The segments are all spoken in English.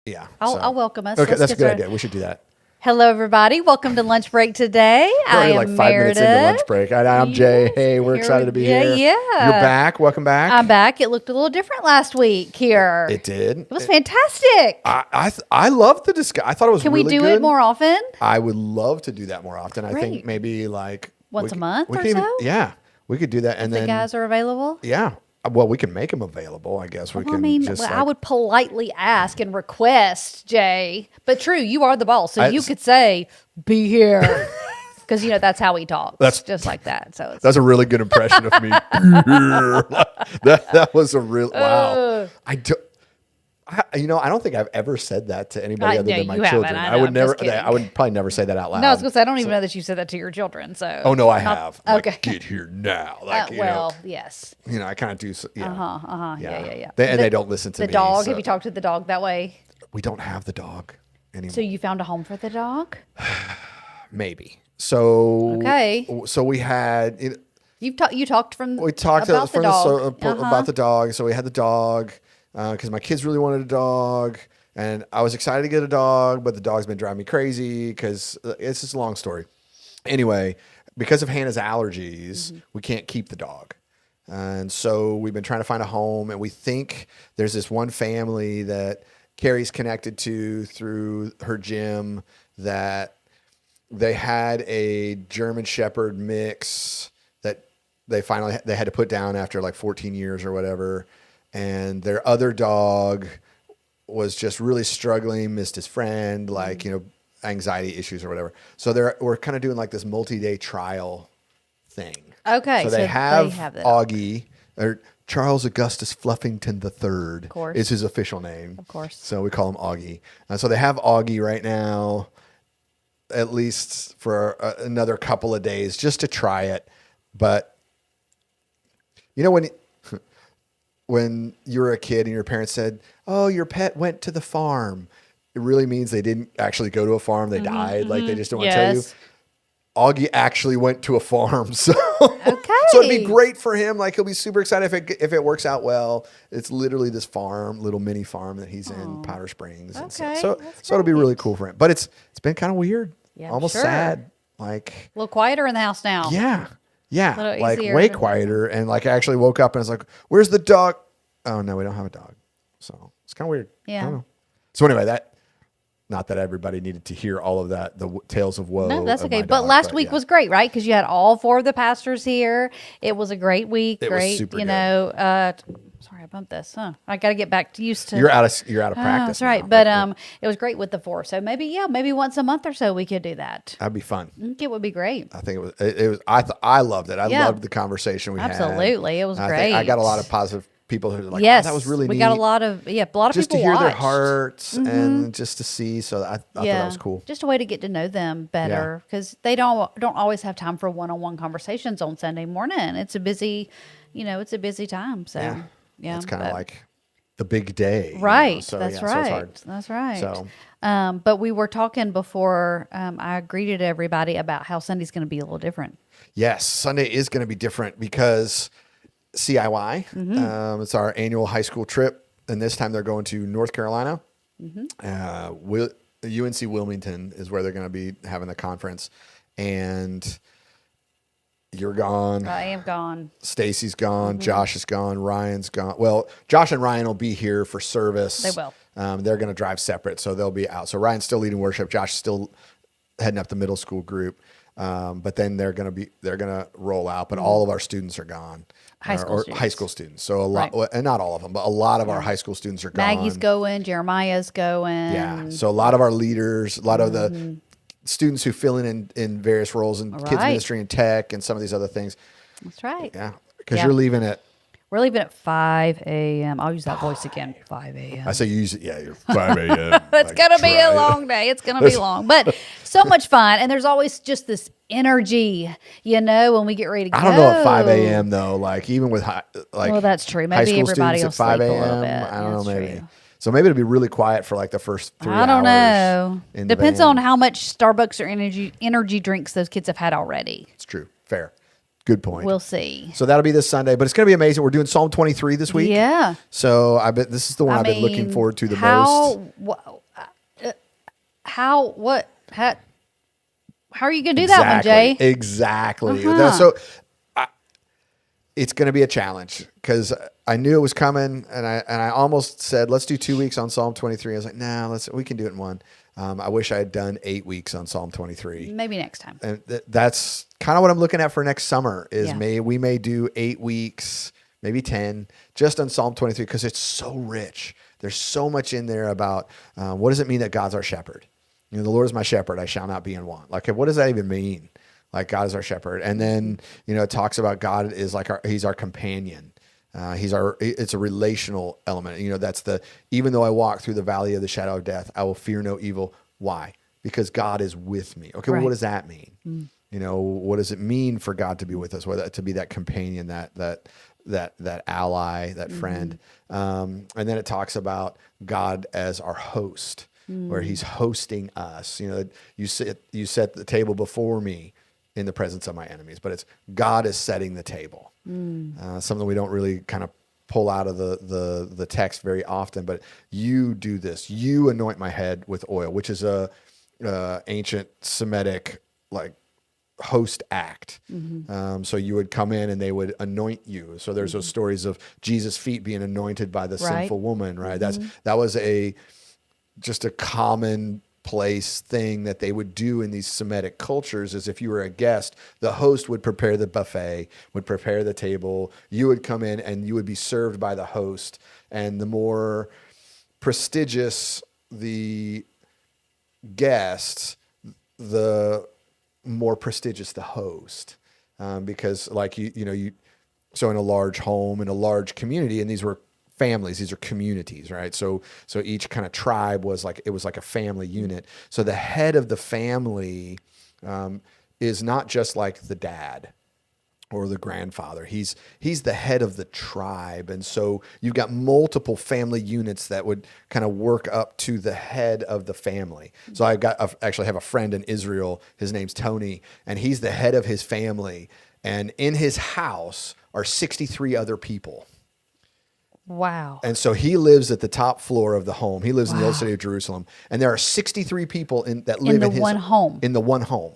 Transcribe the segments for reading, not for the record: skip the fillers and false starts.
Yeah. I'll welcome us. Okay, Let's that's a get good started. idea. We should do that. Hello, everybody. Welcome to lunch break today. We're I already am like 5 minutes into lunch Meredith. break. I'm Jay. Yes, Hey, we're excited to be Jay. here. Yeah. You're back. Welcome back. I'm back. It looked a little different last week here. It did. It was fantastic. I loved the discussion. I thought it was Can really we do good. it more often? I would love to do that more often. I think Great. maybe like Once a month we or could even- so? Yeah, we could do that, and The then guys are available? yeah. Well, we can make them available. I guess we Well, can. I mean, just I would politely ask and request, Jay. But true, you are the boss. So you could say, be here. Because, that's how he talks. That's- just like that. So it's That's a really good impression of me. that was a real wow. I don't think I've ever said that to anybody other no, than my you haven't. children. I I know, would I'm never. just kidding. I would probably never say that out loud. No, I was going to say, I don't even know that you said that to your children. So. Oh no, I have. Like, Okay. get here now. Like yes. I kind of do. Yeah. Yeah. They don't listen to The me. dog. so- Have you talked to the dog that way? We don't have the dog anymore. So you found a home for the dog? Maybe. So Okay. So we had. You talked from We talked about the dog. about the dog. So we had the dog because my kids really wanted a dog, and I was excited to get a dog, but the dog's been driving me crazy because it's just a long story. Anyway, because of Hannah's allergies, we can't keep the dog. And so we've been trying to find a home, and we think there's this one family that Carrie's connected to through her gym that they had a German Shepherd mix that they had to put down after like 14 years or whatever. And their other dog was just really struggling, missed his friend, like, anxiety issues or whatever. So we're kind of doing like this multi-day trial thing. Okay, So they so have, they have the dog. Augie, or Charles Augustus Fluffington III course. is his official name. Of course. So we call him Augie. So they have Augie right now, at least for another couple of days, just to try it. But when you were a kid and your parents said, "Oh, your pet went to the farm," it really means they didn't actually go to a farm. They died. Like they just don't want to tell you. Yes. Augie actually went to a farm, so Okay. so it'd be great for him. Like he'll be super excited if it works out well. It's literally this farm, little mini farm that he's in, Powder Springs. And Okay, so that's it'll be really great. cool for him. But it's been kind of weird, Yeah, I'm almost sure. sad. Like A little quieter in the house now. yeah, Little like easier. way quieter. And like I actually woke up and I was like, "Where's the dog?" Oh no, we don't have a dog. So it's kind of weird. I Yeah. don't know. So anyway, not that everybody needed to hear all of that, the tales of woe. No, that's of okay. my But dog, last week yeah. was great, right? Because you had all four of the pastors here. It was a great week. It was Great, super you good. know. Sorry, I bumped this. I got to get back used to. You're out of practice. That's right. now, But it was great with the four. So maybe once a month or so we could do that. that'd be fun. I think it would be great. I think it was. It was. I loved it. I Yeah. loved the conversation we had. Absolutely. It was I think I got a great. lot of positive people who were like, Yes, "Oh, that was really we neat." got a lot of just to people hear their watched. hearts and just to see. So I thought that was cool. Just a way to get to know them better because they don't always have time for one-on-one conversations on Sunday morning. It's a busy, it's a busy time. So yeah, It's kind of but- like the big day, right. So, That's yeah, so right. it's hard. That's right. So but we were talking before I greeted everybody about how Sunday's going to be a little different. yes, Sunday is going to be different because CIY. Mm-hmm. It's our annual high school trip, and this time they're going to North Carolina. UNC Wilmington is where they're going to be having the conference, and you're gone. I am gone. Stacy's gone. Mm-hmm. Josh is gone. Ryan's gone. Well, Josh and Ryan will be here for service. They will. They're going to drive separate, so they'll be out. So Ryan's still leading worship. Josh is still heading up the middle school group. But then they're going to roll out. But all of our students are gone. High school students. High school students. So a lot, Right. and not all of them, but a lot of our high school students are gone. Maggie's going. Jeremiah's going. Yeah. So a lot of our leaders, a lot of the students who fill in various roles in kids Right. ministry and tech and some of these other things. That's right. Yeah. Because Yeah. you're leaving at, We're leaving at 5 a.m. I'll use that voice again. 5 a.m. I say you use it. Yeah. You're 5 a.m. It's going to be a long day. It's going to be long, but so much fun. And there's always just this energy, when we get ready to go. I don't know at 5 a.m. though, like even with Well, that's true. high Maybe school everybody students will at 5 sleep a little a.m. bit. I don't know, That's maybe. true. So maybe it'll be really quiet for like the first 3 hours. I don't know. in the Depends van. on how much Starbucks or energy drinks those kids have had already. It's true. Fair. Good point. We'll see. So that'll be this Sunday, but it's going to be amazing. We're doing Psalm 23 this week. Yeah. So I bet this is the one I've been looking forward to the most. How are you going to do that one, Jay? Exactly. Uh-huh. So it's going to be a challenge because I knew it was coming, and I almost said, let's do 2 weeks on Psalm 23. I was like, nah, we can do it in one. I wish I had done 8 weeks on Psalm 23. Maybe next time. And that's kind of what I'm looking at for next summer is Yeah. we may do 8 weeks, maybe 10, just on Psalm 23 because it's so rich. There's so much in there about what does it mean that God's our shepherd? You know, the Lord is my shepherd, I shall not be in want. Like, what does that even mean? Like, God is our shepherd. And then, you know, it talks about God is like he's our companion. It's a relational element. You know, even though I walk through the valley of the shadow of death, I will fear no evil. Why? Because God is with me. Okay. Well, what does that mean? You know, what does it mean for God to be with us? To be that companion, that ally, that friend. And then it talks about God as our host, where he's hosting us. You know, you set the table before me in the presence of my enemies, but it's God is setting the table. Something we don't really kind of pull out of the text very often, but you do this. You anoint my head with oil, which is a ancient Semitic like host act. So you would come in and they would anoint you. So there's those stories of Jesus' feet being anointed by the sinful woman, right? That was just a commonplace thing that they would do in these Semitic cultures. Is if you were a guest, the host would prepare the buffet, would prepare the table. You would come in and you would be served by the host. And the more prestigious the guests, the more prestigious the host, because like so in a large home, in a large community, and these were families, these are communities, right? So each kind of tribe was like a family unit. So the head of the family is not just like the dad or the grandfather. He's the head of the tribe. And so you've got multiple family units that would kind of work up to the head of the family. So I actually have a friend in Israel. His name's Tony, and he's the head of his family. And in his house are 63 other people. Wow. And so he lives at the top floor of the home. He lives in the old city of Jerusalem. And there are 63 people that live in his one home. In the one home.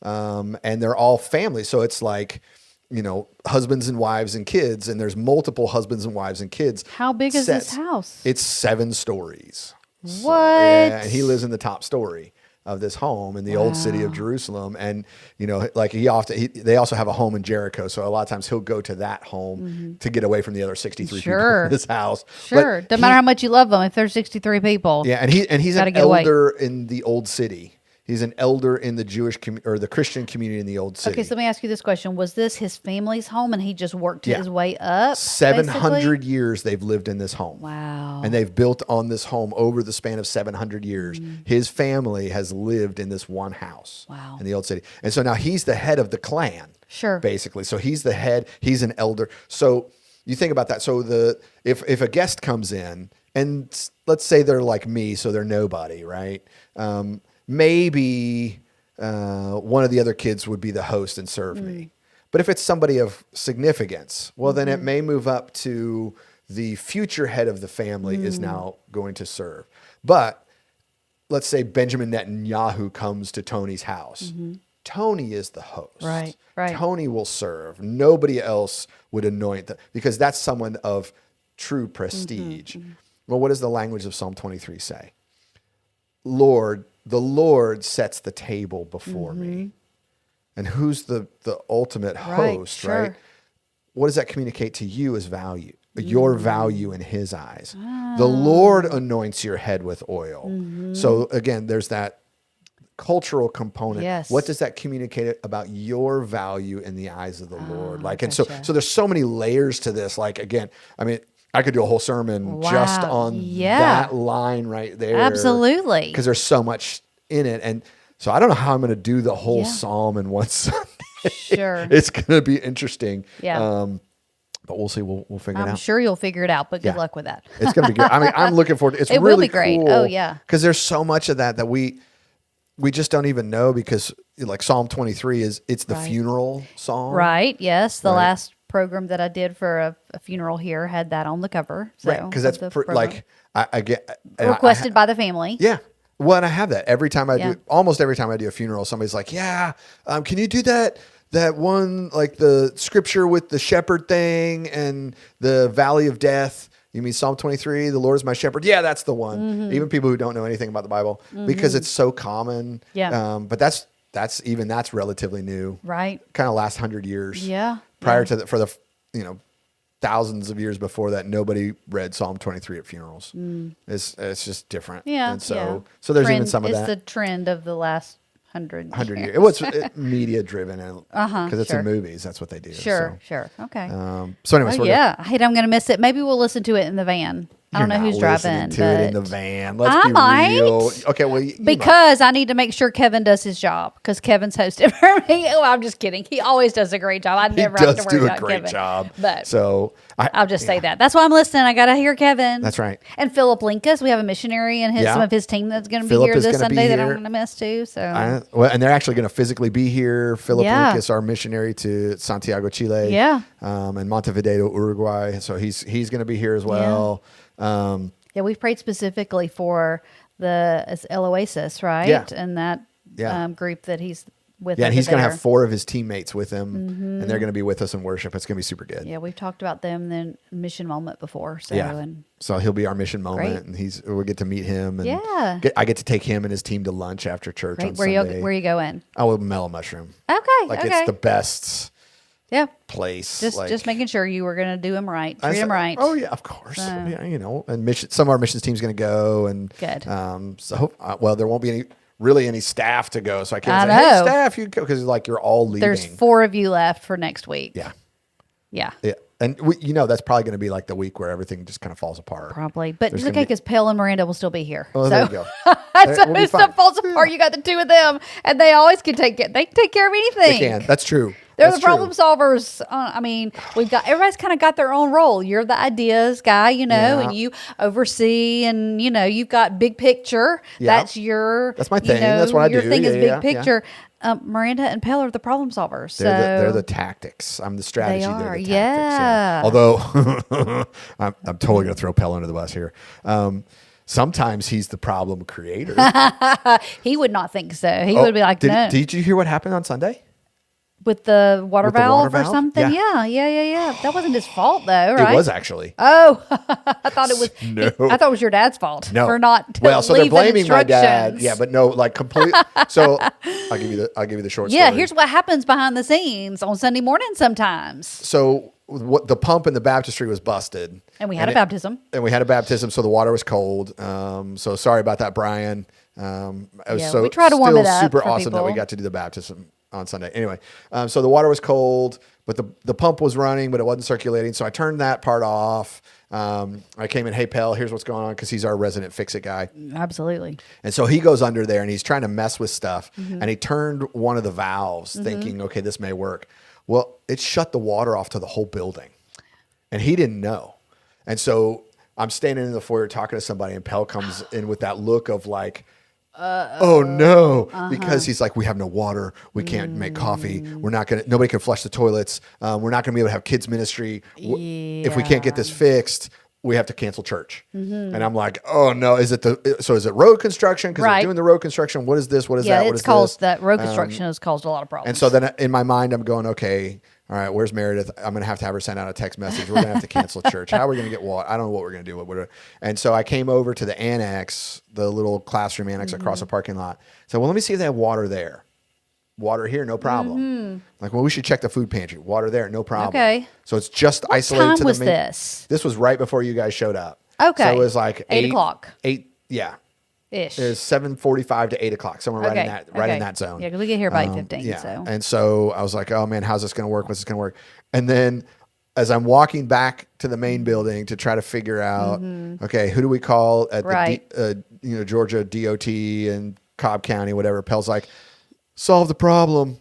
And they're all family. So it's like, you know, husbands and wives and kids, and there's multiple husbands and wives and kids. How big is this house? It's 7 stories. What? So, yeah, and he lives in the top story of this home in the old city of Jerusalem. And, you know, like they also have a home in Jericho. So a lot of times he'll go to that home to get away from the other 63 people in this house. Sure. Doesn't matter how much you love them if there's 63 people. Yeah. And he's an elder in the old city. He's an elder in the Jewish or the Christian community in the old city. Okay, so let me ask you this question. Was this his family's home and he just worked his way up? 700 basically? years they've lived in this home. Wow. And they've built on this home over the span of 700 years. His family has lived in this one house in the old city. And so now he's the head of the clan. Sure. Basically. So he's the head, he's an elder. So you think about that. So if a guest comes in, and let's say they're like me, so they're nobody, right? Maybe one of the other kids would be the host and serve me. But if it's somebody of significance, well, then it may move up to the future head of the family is now going to serve. But let's say Benjamin Netanyahu comes to Tony's house. Tony is the host. Right. Tony will serve. Nobody else would anoint because that's someone of true prestige. Well, what does the language of Psalm 23 say? The Lord sets the table before me. And who's the ultimate host, right? What does that communicate to you as value? Your value in his eyes. The Lord anoints your head with oil. So again, there's that cultural component. Yes. What does that communicate about your value in the eyes of the Lord? Like, and so there's so many layers to this. Like, again, I mean, I could do a whole sermon just on that line right there. Absolutely. Because there's so much in it. And so I don't know how I'm going to do the whole psalm in one Sunday. Sure. It's going to be interesting. Yeah. But we'll see. We'll figure it out. I'm sure you'll figure it out, but good luck with that. It's going to be good. I mean, I'm looking forward to it. It's It really will be great. cool Oh, yeah. Because there's so much of that we just don't even know because, like Psalm 23 it's the Right. funeral psalm. Right. Yes. The Right. last program that I did for a funeral here had that on the cover. So Right. Because of that's the program. like, I get and requested by the family. yeah. Well, and I have that every time I Yeah. almost every time I do a funeral, somebody's like, yeah, can you do that one, like the scripture with the shepherd thing and the valley of death? You mean Psalm 23, the Lord is my shepherd? Yeah, that's the one. Mm-hmm. Even people who don't know anything about the Bible, because it's so common. Yeah. But that's relatively new. Right. Kind of last 100 years. Yeah. Prior to thousands of years before that, nobody read Psalm 23 at funerals. It's just different. Yeah. And so yeah. so there's even Trend- some of it's that. the trend of the last 100 years. It was media driven, and because it's sure. in movies, that's what they do. Sure. Sure. Okay. So anyways, Oh, we're yeah. I hate I'm going to miss it. Maybe we'll listen to it in the van. I don't know You're who's not driving. listening to it in the but- van. Let's I be might. real. Okay, well, you might. Because I need to make sure Kevin does his job because Kevin's hosted for me. Oh, I'm just kidding. He always does a great job. I he never have does to worry do about a great Kevin. job. But So I'll just say that. That's why I'm listening. I got to hear Kevin. That's right. And Philip Linkus. We have a missionary and Yeah. some of his team that's going to be Philip here is this gonna be Sunday that here. I'm going to miss too. So well, and they're actually going to physically be here. Philip Yeah. Lucas, our missionary to Santiago, Chile. Yeah. And Montevideo, Uruguay. So he's going to be here as well. yeah, we've prayed specifically for it's El Oasis, right? Yeah. And that Yeah. group that he's with. Yeah, and over he's going to there. have 4 of his teammates with him, and they're going to be with us in worship. It's going to be super good. Yeah, we've talked about them in Mission Moment before. So Yeah. and So he'll be our mission moment, Great. and we'll get to meet him. And Yeah. I get to take him and his team to lunch after church on great. Where Sunday. you going? Oh, Mellow Mushroom. Okay. Like okay. it's the best yeah. place. Just making sure you were going to do him right, I treat him said, right. Oh yeah, of course. Yeah, and some of our missions team's going to go, and Good. So well, there won't be any staff to go, so I can't I say, hey, know. staff, you go, because like you're all leaving. There's 4 of you left for next week. Yeah, Yeah. yeah, and that's probably going to be like the week where everything just kind of falls apart. Probably, but There's it's gonna okay because Pale and Miranda will still be here. Oh, so there you go. so We'll be if fine. stuff falls apart, you got the 2 of them, and they always can take it. They can take care of anything. They can. That's true. They're That's the problem solvers. I mean, everybody's kind of got their own role. You're the ideas guy, Yeah. and you oversee, and you've got big picture. Yeah. That's your. That's my thing. That's what I your do. thing is Yeah, big yeah, picture. Miranda and Pell are the problem solvers. They're the tactics. I'm the strategy. They They're are, the tactics. yeah. Although I'm totally going to throw Pell under the bus here. Sometimes he's the problem creator. He would not think so. He would be like, no. Did you hear what happened on Sunday? With the water With the valve water or valve? something? Yeah. Yeah. That wasn't his fault though, right? It was actually. Oh, I thought it was. No. I thought it was your dad's fault No. for not. Well, so they're leaving blaming my dad. instructions. Yeah, but no, like complete. So I'll give you the short Yeah, story. here's what happens behind the scenes on Sunday morning sometimes. So what the pump in the baptistry was busted, And we had a baptism. and we had a baptism, so the water was cold. So sorry about that, Brian. It was Yeah, so we try to warm still it up super for awesome that we people. got to do the baptism on Sunday. Anyway, so the water was cold, but the pump was running, but it wasn't circulating. So I turned that part off. I came in, hey, Pell, here's what's going on, because he's our resident fix-it guy. Absolutely. And so he goes under there and he's trying to mess with stuff. Mm-hmm. And he turned one of the valves thinking, okay, this may work. Well, it shut the water off to the whole building. And he didn't know. And so I'm standing in the foyer talking to somebody, and Pell comes in with that look of like, oh no, because he's like, we have no water. We can't make coffee. Nobody can flush the toilets. We're not going to be able to have kids ministry. If we can't get this fixed, we have to cancel church. And I'm like, oh no, is it road construction? Because Right. they're doing the road construction. What is this? What is Yeah, that? What it's is caused this? that road construction has caused a lot of problems. And so then in my mind, I'm going, okay, all right, where's Meredith? I'm going to have her send out a text message. We're going to have to cancel church. How are we going to get water? I don't know what we're going to do. And so I came over to the annex, the little classroom annex across the parking lot. So, well, let me see if they have water there. Water here, no problem. Like, well, we should check the food pantry. Water there, no problem. Okay. So it's just What isolated time to was the main. this? This was right before you guys showed up. Okay. So it was like 8 o'clock. 8, yeah. Ish. It was 7:45 to 8 o'clock, somewhere right in that zone. Yeah, because we get here by 8:15. Yeah. So And so I was like, oh man, how's this going to work? What's this going to work? And then as I'm walking back to the main building to try to figure out, okay, who do we call at Right. the Georgia DOT and Cobb County, whatever. Pell's like, solve the problem.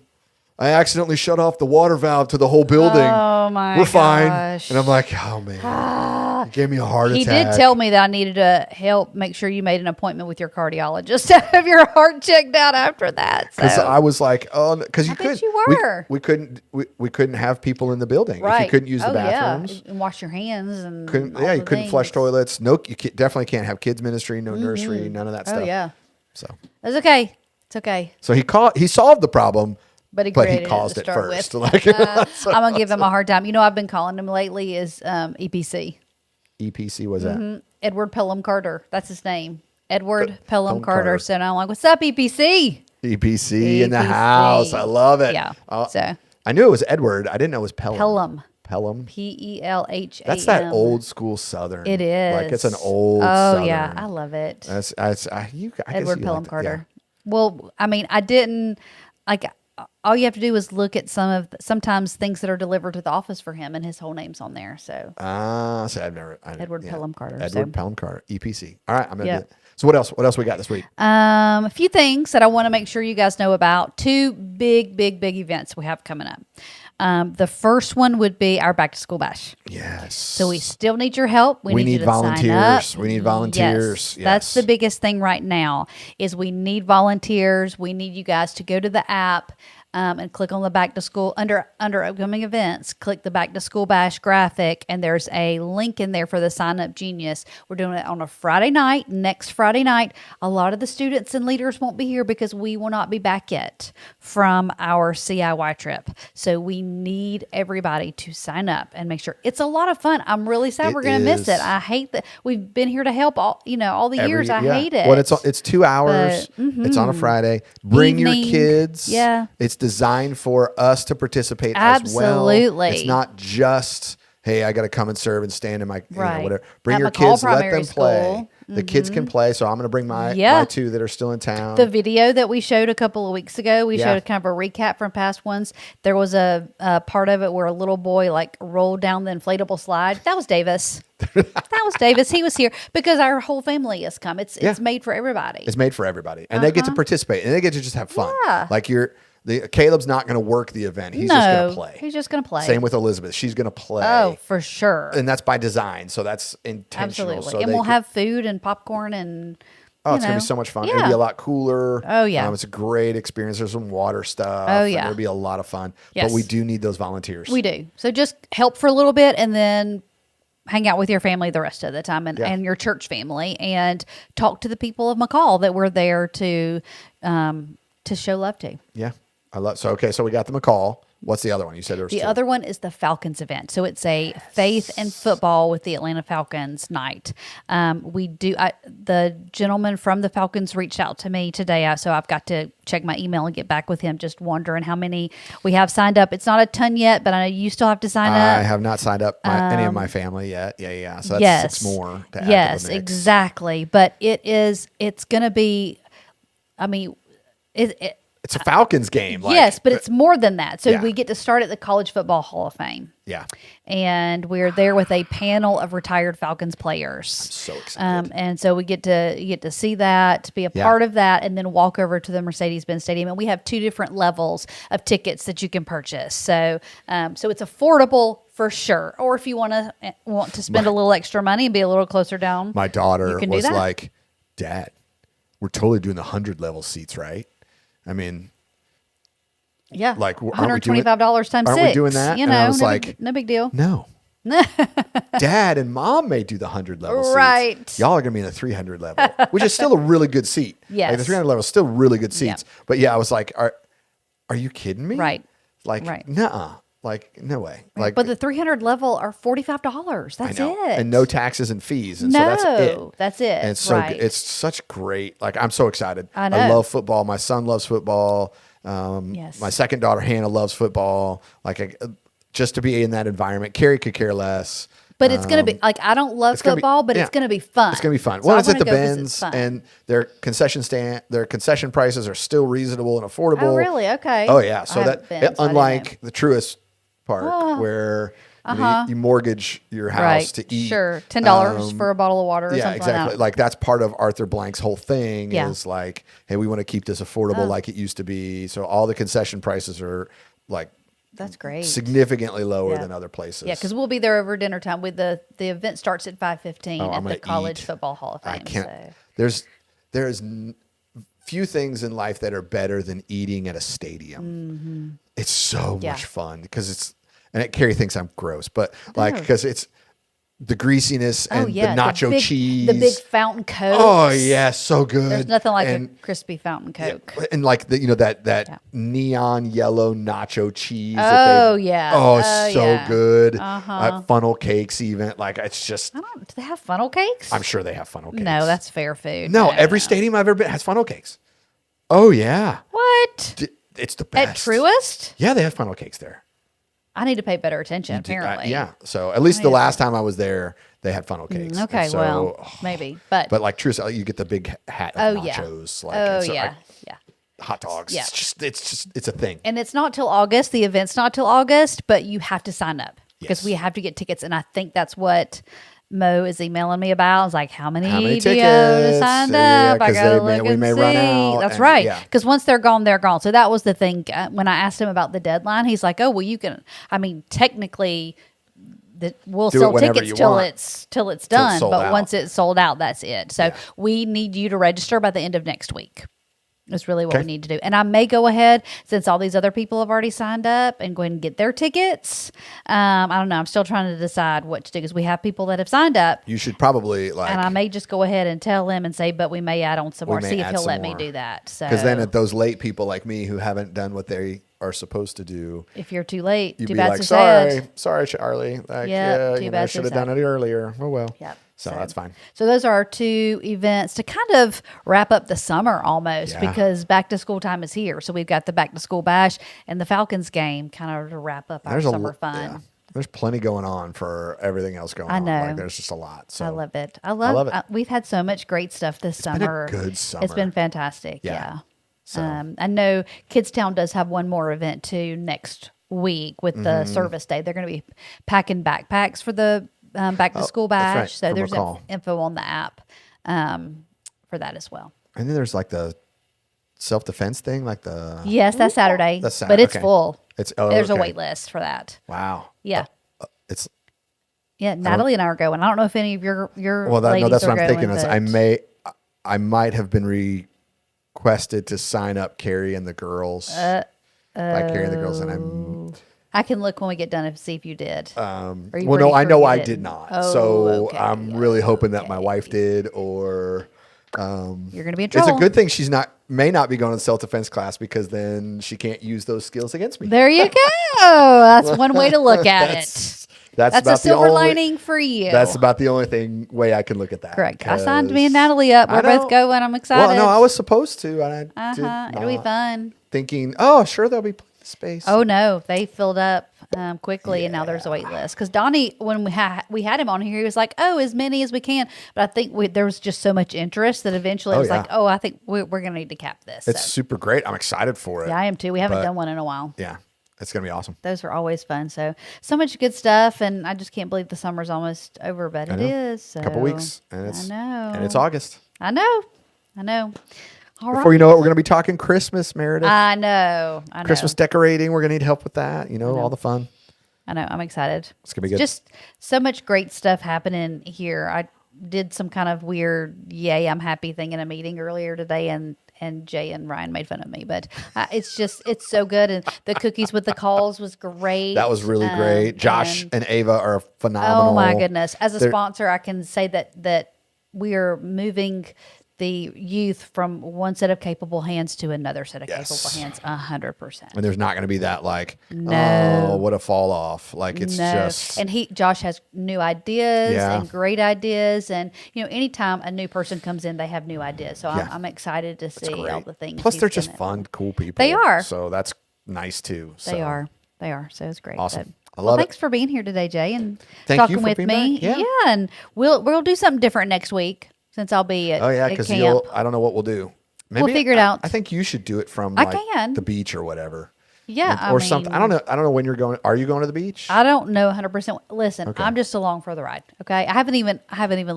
I accidentally shut off the water valve to the whole building. Oh my We're fine. gosh. And I'm like, oh man. gave me a heart He attack. did tell me that I needed to help make sure you made an appointment with your cardiologist to have your heart checked out after that. Because So, I was like, oh, because you I bet couldn't. you were. We couldn't have people in the building. right. If you couldn't use the Oh, bathrooms. Yeah. And wash your hands and Couldn't, all yeah, you the couldn't flush things. toilets. No, definitely can't have kids ministry, no nursery, none of that Oh, stuff. yeah. So, It's okay. It's okay. so he solved the problem, But he but created he caused to it start first. with. Like, so I'm going to give him a hard time. You know, I've been calling him lately is EPC. EPC was that? Edward Pelham Carter. That's his name. Edward Pelham Pelham Carter. Carter. So now I'm like, what's up, EPC? EPC in the EPC. house. I love it. Yeah. Oh, So I knew it was Edward. I didn't know it was Pelham. Pelham. Pelham. Pelham. That's that old school Southern. It is. Like it's an old. Oh, Southern. yeah. I love it. That's I guess Edward you Pelham like that. Carter. Well, I mean, I didn't like. All you have to do is look at sometimes things that are delivered to the office for him, and his whole name's on there. So So I've never. Edward Pelham Carter, Edward so. Pelham Carter. EPC. All right. I'm gonna. Yeah. Do it. So what else? What else we got this week? a few things that I want to make sure you guys know about. Two big events we have coming up. The first one would be our back to school bash. Yes. So we still need your help. We need you to volunteers. sign up. We need volunteers. Yes. That's the biggest thing right now is we need volunteers. We need you guys to go to the app and click on the back to school under upcoming events. Click the back to school bash graphic, and there's a link in there for the sign up genius. We're doing it on a Friday night. Next Friday night, a lot of the students and leaders won't be here because we will not be back yet from our CIY trip. So we need everybody to sign up and make sure it's a lot of fun. I'm really sad we're going to miss is. it. I hate that we've been here to help all the years. I hate it. Well, it's 2 hours. It's on a Friday. Bring your Evening. kids. Yeah. It's designed for us to participate as well. Absolutely. It's not just, hey, I got to come and serve and stand in my Right. whatever. Bring At your McCall kids. Let Primary them play. School. The kids can play. So I'm going to bring my two that are still in town. The video that we showed a couple of weeks ago, we Yeah. showed kind of a recap from past ones. There was a part of it where a little boy like rolled down the inflatable slide. That was Davis. That was Davis. He was here because our whole family has come. It's made for everybody. It's made for everybody, and they get to participate, and they get to just have fun. Yeah. Like Caleb's not going to work the event; he's just going to play. He's just going to play. Same with Elizabeth; she's going to play. Oh, for sure. And that's by design, so that's intentional. Absolutely. So And they we'll can- have food and popcorn and Oh, it's you gonna know. be so much fun. Yeah. It'll be a lot cooler. Oh, yeah. It's a great experience. There's some water stuff. Oh, and yeah. It'll be a lot of fun. Yes. But we do need those volunteers. We do. So just help for a little bit and then hang out with your family the rest of the time and your church family and talk to the people of McCall that we're there to show love to. Yeah. I love so we got the McCall. What's the other one? You said there was The two. other one is the Falcons event. So it's a faith and football with the Atlanta Falcons night. The gentleman from the Falcons reached out to me today. So I've got to check my email and get back with him, just wondering how many we have signed up. It's not a ton yet, but I know you still have to sign I up. have not signed up any of my family yet. Yeah. So that's Yes. 6 more to add to Yes, the mix. exactly. But it's going to be, I mean, It's a Falcons game. yes, but it's more than that. So Yeah. we get to start at the College Football Hall of Fame. Yeah. And we're there with a panel of retired Falcons players. So excited. And so we get to see that, be a Yeah. part of that, and then walk over to the Mercedes-Benz Stadium. And we have 2 different levels of tickets that you can purchase. So so it's affordable for sure. Or if you want to spend a little extra money and be a little closer down, My daughter you can do was that. like, Dad, we're totally doing the 100 level seats, right? I mean, yeah, like, aren't we $125 times aren't 6. we doing that? You And know, I was no, like, no big deal. no. Dad and Mom may do the 100 level seats. Right. Y'all are going to be in the 300 level, which is still a really good seat. Yes. Like the 300 level is still really good seats. Yeah. But yeah, I was like, are you kidding me? Right. Like, Right. nuh-uh. Like, no way. Like, But the 300 level are $45. I That's know. it. And no taxes and fees. And no, so that's it. that's it. And it's so right. it's such great. Like, I'm so excited. I know. I love football. My son loves football. Yes. My second daughter, Hannah, loves football. Like, just to be in that environment. Carrie could care less. But it's going to be like I don't love it's gonna be- football, but yeah. it's going to be fun. It's going to be fun. So Well, I it's at wanna the go 'cause it's Benz, fun. and their concession prices are still reasonable and affordable. Oh, really? Okay. Oh yeah. I So haven't been, so I didn't unlike the Truist Park where you mortgage your house right. to eat. Sure. $10 for a bottle of water or Yeah, something exactly. like that. Like that's part of Arthur Blank's whole thing Yeah. is like, hey, we want to keep this affordable like it used to be. So all the concession prices are like That's great. significantly lower Yeah. than other places. Yeah, because we'll be there over dinner time. With the event starts at 5:15 Oh, I'm at the gonna College eat. Football Hall of Fame. I can't. So. There's few things in life that are better than eating at a stadium. It's so Mm-hmm. Yeah. much fun because Carrie thinks I'm gross, but No. because it's the greasiness Oh and yeah, the nacho big, cheese, the big fountain Coke. Oh yeah, so good. There's nothing like and, a crispy fountain Coke. and like that Yeah. neon yellow nacho cheese. Oh, yeah. Oh, Oh, so yeah. good. Uh-huh. Funnel cakes, even like it's just. Do they have funnel cakes? I'm sure they have funnel cakes. No, that's fair food. no. Every stadium I've ever been has funnel cakes. Oh yeah, What? it's the At best. Truist? Yeah, they have funnel cakes there. I need to pay better attention, apparently. Yeah. So at least the need to- last time I was there, they had funnel cakes. And Okay, so, well, maybe. But like Truist, you get the big hat oh, of yeah. nachos. Like, Oh, and so, yeah. like, Yeah. hot dogs. Yeah. It's a thing. And it's not till August. The event's not till August, but you have to sign up because Yes. we have to get tickets. And I think that's what Mo is emailing me about. I was like, how many How many do you have to tickets? sign Yeah, up? I 'cause gotta we look and may see. run out, That's and- right. yeah. Because once they're gone, they're gone. So that was the thing. When I asked him about the deadline, he's like, oh, well, you can. I mean, technically, we'll Do it sell whenever tickets you till want. it's done. sold But out. once it's sold out, that's it. So Yeah. we need you to register by the end of next week. That's really what Okay. we need to do. And I may go ahead, since all these other people have already signed up, and go ahead and get their tickets. I don't know. I'm still trying to decide what to do because we have people that have signed up. You should probably like And I may just go ahead and tell him and say, but we may add on some more. may See if add he'll some let more. me do that. So because then at those late people like me who haven't done what they are supposed to do, if you're too late, you'd too be bad, like, so sorry, sad. sorry, Charlie. Like, Yeah, too you bad, so should have done sad. it earlier. Oh well. Yep. So that's fine. So those are our two events to kind of wrap up the summer almost Yeah. because back to school time is here. So we've got the back to school bash and the Falcons game kind of to wrap up our summer fun. Yeah. There's plenty going on for everything else going I on. know. Like there's just a lot. So I love it. I love it. we've had so much great stuff this been a summer. good It's summer. been fantastic. Yeah. Yeah. So- I know Kidstown does have one more event too next week with the Mm-hmm. service day. They're going to be packing backpacks for the back to school that's bash. right, So from there's McCall. info on the app for that as well. And then there's like the self defense thing, like the Yes, that's Saturday, That's but it's okay. full. It's There's a okay. wait list for that. Wow. Yeah. It's Yeah, Natalie and I are going. I don't know if any of your ladies that's are what I'm going, thinking. Is but- I might have been requested to sign up Carrie and the girls. By Carrie and the girls, and I'm I can look when we get done and see if you did. Are you well, no, pretty I sure know you I didn't? did not. Oh, So okay. I'm really hoping that my wife did, or You're going to be in it's trouble. a good thing may not be going to self defense class because then she can't use those skills against me. There you go. That's one way to look at it. That's That's about a silver the only, lining for you. That's about the only way I can look at that. correct. I signed me 'cause- and Natalie up. I We're both know. going. I'm excited. Well, no, I was supposed to, and I did It'll be not. fun. Thinking, oh, sure, there'll be space. Oh no, they filled up quickly, and now there's a wait list. Because Donnie, when we had him on here, he was like, "Oh, as many as we can." But I think there was just so much interest that eventually it was yeah. like, "Oh, I think we're going to need to cap this." It's So, super great. I'm excited for it. yeah, I am too. We haven't but- done one in a while. Yeah, it's gonna be awesome. Those are always fun. So much good stuff, and I just can't believe the summer's almost over, but it know. is. So. Couple weeks, and it's I know. and it's August. I know. All Before you know it, we're gonna be talking Christmas, Meredith. I know. Christmas decorating. We're gonna need help with that. You know, all the fun. I know. I'm excited. It's gonna be good. Just so much great stuff happening here. I did some kind of weird "yay, I'm happy" thing in a meeting earlier today, and Jay and Ryan made fun of me, but it's so good. And the cookies with the calls was great. That was really great. Josh and Ava are phenomenal. Oh my goodness! As a They're- sponsor, I can say that we are moving the youth from one set of capable hands to another set of Yes. capable hands, 100%. And there's not going to be that like, No. oh, what a fall off. Like it's just, and Josh has new ideas Yeah. and great ideas, and anytime a new person comes in, they have new ideas. So Yeah. I'm excited to it's see all great. the things. Plus, he's they're just gonna- fun, cool people. They are. So that's nice too. They are. So it's great. Awesome. But- I love it. Thanks for being here today, Jay, and Thank you talking for with being me. back. Yeah. And we'll do something different next week since I'll be at Oh yeah, at because camp. I don't know what we'll do. Maybe figure it out. I think you should do it from I like can. the beach or whatever. Yeah, or something. I don't know. I don't know when you're going. Are you going to the beach? I don't know 100%. Listen, Okay. I'm just along for the ride. Okay, I haven't even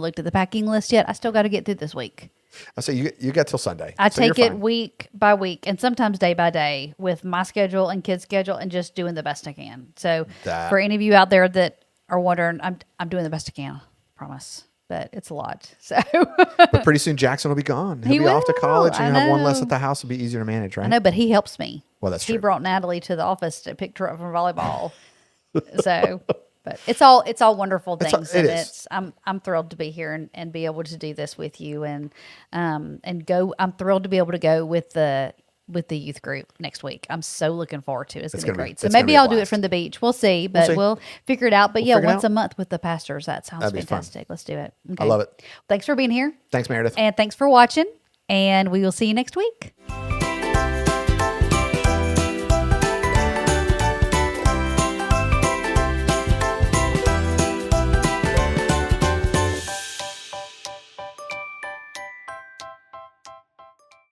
looked at the packing list yet. I still got to get through this week. I say you got till Sunday. I so you're take it fine. week by week and sometimes day by day with my schedule and kids' schedule and just doing the best I can. So for any of you out there that are wondering, I'm doing the best I can, promise. But it's a lot. So But pretty soon Jackson will be gone. He'll He be off to will. college, and I you'll have one less know. at the house. It'll be easier to manage, right? I know, but he helps me. Well, that's He true. brought Natalie to the office to pick her up from volleyball. So, but it's all wonderful things, it and is. I'm thrilled to be here and be able to do this with you and go. I'm thrilled to be able to go with the youth group next week. I'm so looking forward to it. It's going to be gonna be- great. So it's gonna maybe be a I'll do it blast. from the beach. We'll see, but see. we'll figure it out. But yeah, figure it once out. a month with the pastors. That sounds That'd be fun. fantastic. Let's do it. I love it. Thanks for being here, Thanks, Meredith. and thanks for watching. And we will see you next week.